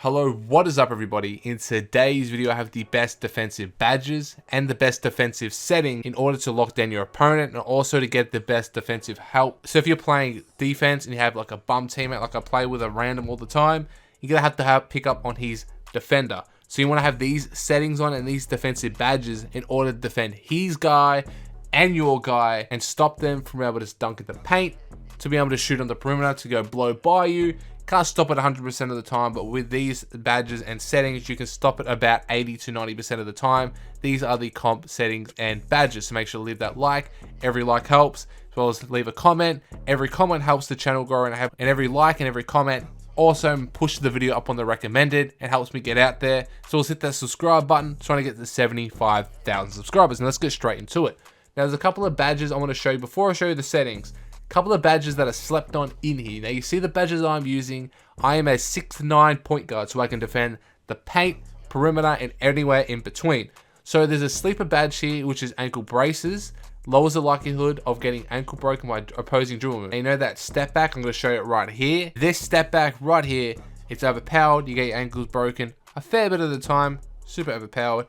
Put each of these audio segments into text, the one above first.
Hello, what is up everybody? In today's video I have the best defensive badges and the best defensive setting in order to lock down your opponent and also to get the best defensive help. So if you're playing defense and you have like a bum teammate, like I play with a random all the time, you're going to have pick up on his defender. So you want to have these settings on and these defensive badges in order to defend his guy and your guy and stop them from being able to dunk in the paint, to be able to shoot on the perimeter, to go blow by you. Can't stop it 100% of the time, but with these badges and settings, you can stop it about 80 to 90% of the time. These are the comp settings and badges, so make sure to leave that like. Every like helps, as well as leave a comment. Every comment helps the channel grow, and every like and every comment also push the video up on the recommended and helps me get out there. So let's hit that subscribe button, trying to get to 75,000 subscribers, and let's get straight into it. Now, there's a couple of badges I want to show you before I show you the settings. Couple of badges that are slept on in here. Now you see the badges I'm using. I am a 6'9" point guard, so I can defend the paint, perimeter, and anywhere in between. So there's a sleeper badge here, which is ankle braces. Lowers the likelihood of getting ankle broken by opposing dribble. And you know that step back? I'm going to show you it right here. This step back right here, it's overpowered. You get your ankles broken a fair bit of the time. Super overpowered.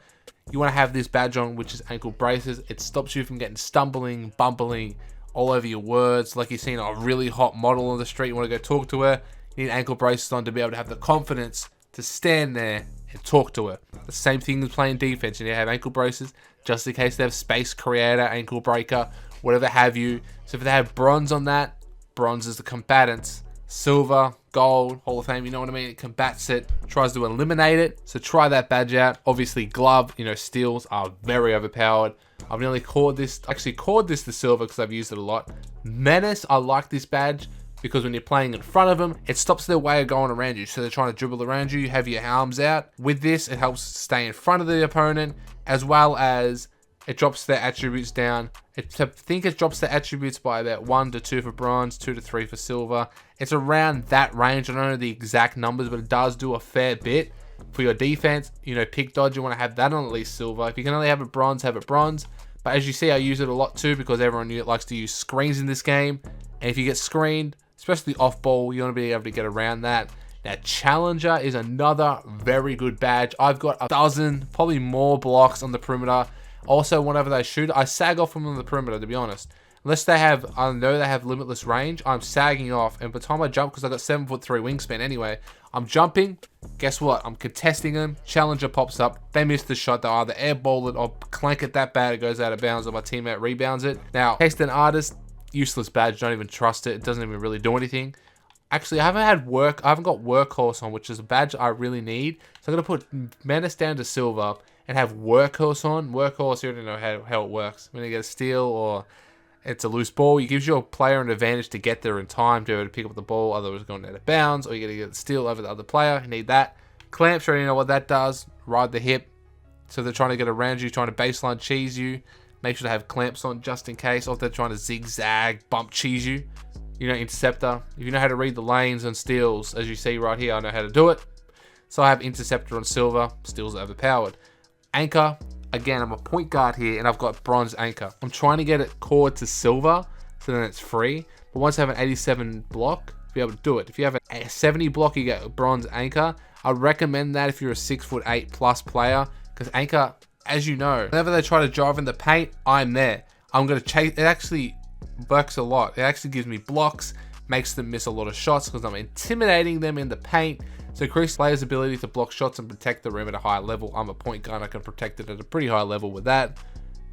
You want to have this badge on, which is ankle braces. It stops you from getting stumbling, bumbling all over your words. Like you're seeing a really hot model on the street, you want to go talk to her, you need ankle braces on to be able to have the confidence to stand there and talk to her. The same thing as playing defense. You need to have ankle braces just in case they have space creator, ankle breaker, whatever have you. So if they have bronze on that, bronze is the combatants. Silver, gold, Hall of Fame, you know what I mean? It combats it, tries to eliminate it. So try that badge out. Obviously glove, steals are very overpowered. I've nearly called this to silver because I've used it a lot. Menace, I like this badge because when you're playing in front of them, it stops their way of going around you. So they're trying to dribble around you, you have your arms out. With this, it helps stay in front of the opponent, as well as it drops their attributes down. I think it drops the attributes by about 1 to 2 for bronze, 2 to 3 for silver. It's around that range. I don't know the exact numbers, but it does do a fair bit. For your defense, pick dodge, you want to have that on at least silver. If you can only have a bronze, have it bronze. But as you see, I use it a lot too because everyone likes to use screens in this game. And if you get screened, especially off ball, you want to be able to get around that. Now, Challenger is another very good badge. I've got a dozen, probably more blocks on the perimeter. Also, whenever they shoot, I sag off them on the perimeter, to be honest. Unless I know they have limitless range, I'm sagging off. And by the time I jump, because I got 7'3" wingspan anyway, I'm jumping. Guess what? I'm contesting them. Challenger pops up. They miss the shot. They either airball it or clank it that bad it goes out of bounds, or my teammate rebounds it. Now, Taste an Artist, useless badge. Don't even trust it. It doesn't even really do anything. Actually, I haven't got Workhorse on, which is a badge I really need. So I'm gonna put Menace down to silver and have Workhorse on. Workhorse, you already know how it works. When you get a steal or it's a loose ball, it gives your player an advantage to get there in time to be able to pick up the ball, otherwise going out of bounds, or you got to get the steal over the other player. You need that. Clamps, you already know what that does. Ride the hip. So they're trying to get around you, trying to baseline cheese you. Make sure to have clamps on just in case, or if they're trying to zigzag, bump cheese you. Interceptor. If you know how to read the lanes and steals, as you see right here, I know how to do it. So I have interceptor on silver. Steals are overpowered. Anchor. Again, I'm a point guard here, and I've got bronze anchor. I'm trying to get it cored to silver, so then it's free. But once I have an 87 block, be able to do it. If you have a 70 block, you get a bronze anchor. I recommend that if you're a 6'8" plus player, because anchor, as you know, whenever they try to drive in the paint, I'm there. I'm gonna chase. It actually works a lot. It actually gives me blocks, makes them miss a lot of shots because I'm intimidating them in the paint. So increase players' ability to block shots and protect the rim at a high level. I'm a point guard, I can protect it at a pretty high level with that.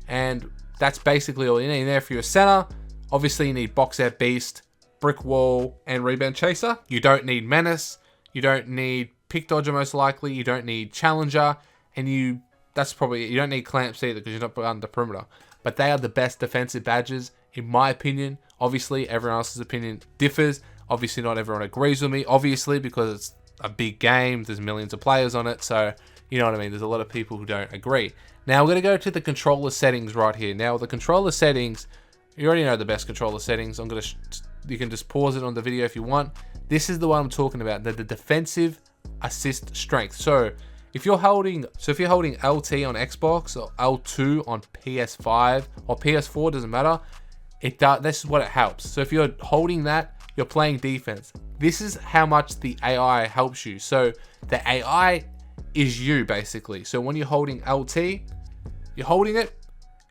And that's basically all you need there for your center. Obviously you need box out beast, brick wall, and rebound chaser. You don't need menace. You don't need pick dodger most likely. You don't need challenger. And you don't need clamps either because you're not on the perimeter. But they are the best defensive badges in my opinion. Obviously everyone else's opinion differs. Obviously not everyone agrees with me, obviously, because it's a big game, there's millions of players on it, so you know what I mean, there's a lot of people who don't agree. Now we're going to go to the controller settings right here. Now the controller settings, you already know the best controller settings. You can just pause it on the video if you want. This is the one I'm talking about, the defensive assist strength. So if you're holding LT on Xbox or L2 on PS5 or PS4, doesn't matter, this is what it helps. So if you're holding that, you're playing defense. This is how much the AI helps you. So the AI is you basically. So when you're holding LT, you're holding it,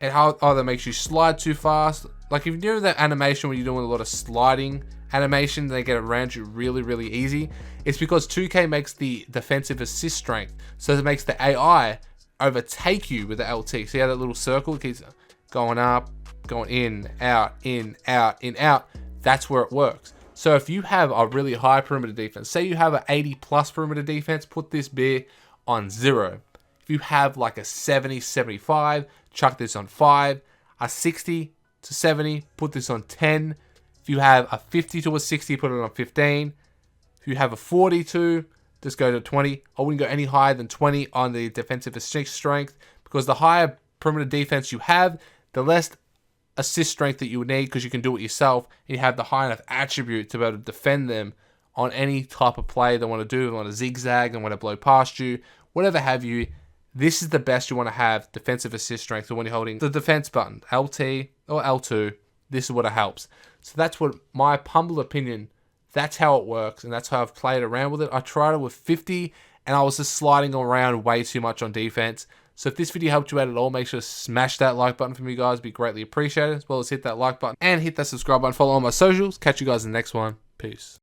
either makes you slide too fast. Like if you do that animation where you're doing a lot of sliding animation, they get around you really easy. It's because 2K makes the defensive assist strength. So it makes the AI overtake you with the LT. See how that little circle keeps going up, going in, out, in, out, in, out. That's where it works. So if you have a really high perimeter defense, say you have an 80+ perimeter defense, put this beer on 0. If you have like a 70, 75, chuck this on 5. A 60 to 70, put this on 10. If you have a 50 to a 60, put it on 15. If you have a 42, just go to 20. I wouldn't go any higher than 20 on the defensive assist strength, because the higher perimeter defense you have, the less assist strength that you would need, because you can do it yourself, and you have the high enough attribute to be able to defend them on any type of play they want to do. They want to zigzag, they want to blow past you, whatever have you. This is the best you want to have, defensive assist strength. So when you're holding the defense button, LT or L2, this is what it helps. So that's what my humble opinion, that's how it works, and that's how I've played around with it. I tried it with 50, and I was just sliding around way too much on defense. So if this video helped you out at all, make sure to smash that like button for me, guys. It'd be greatly appreciated, as well as hit that like button and hit that subscribe button. Follow all my socials. Catch you guys in the next one. Peace.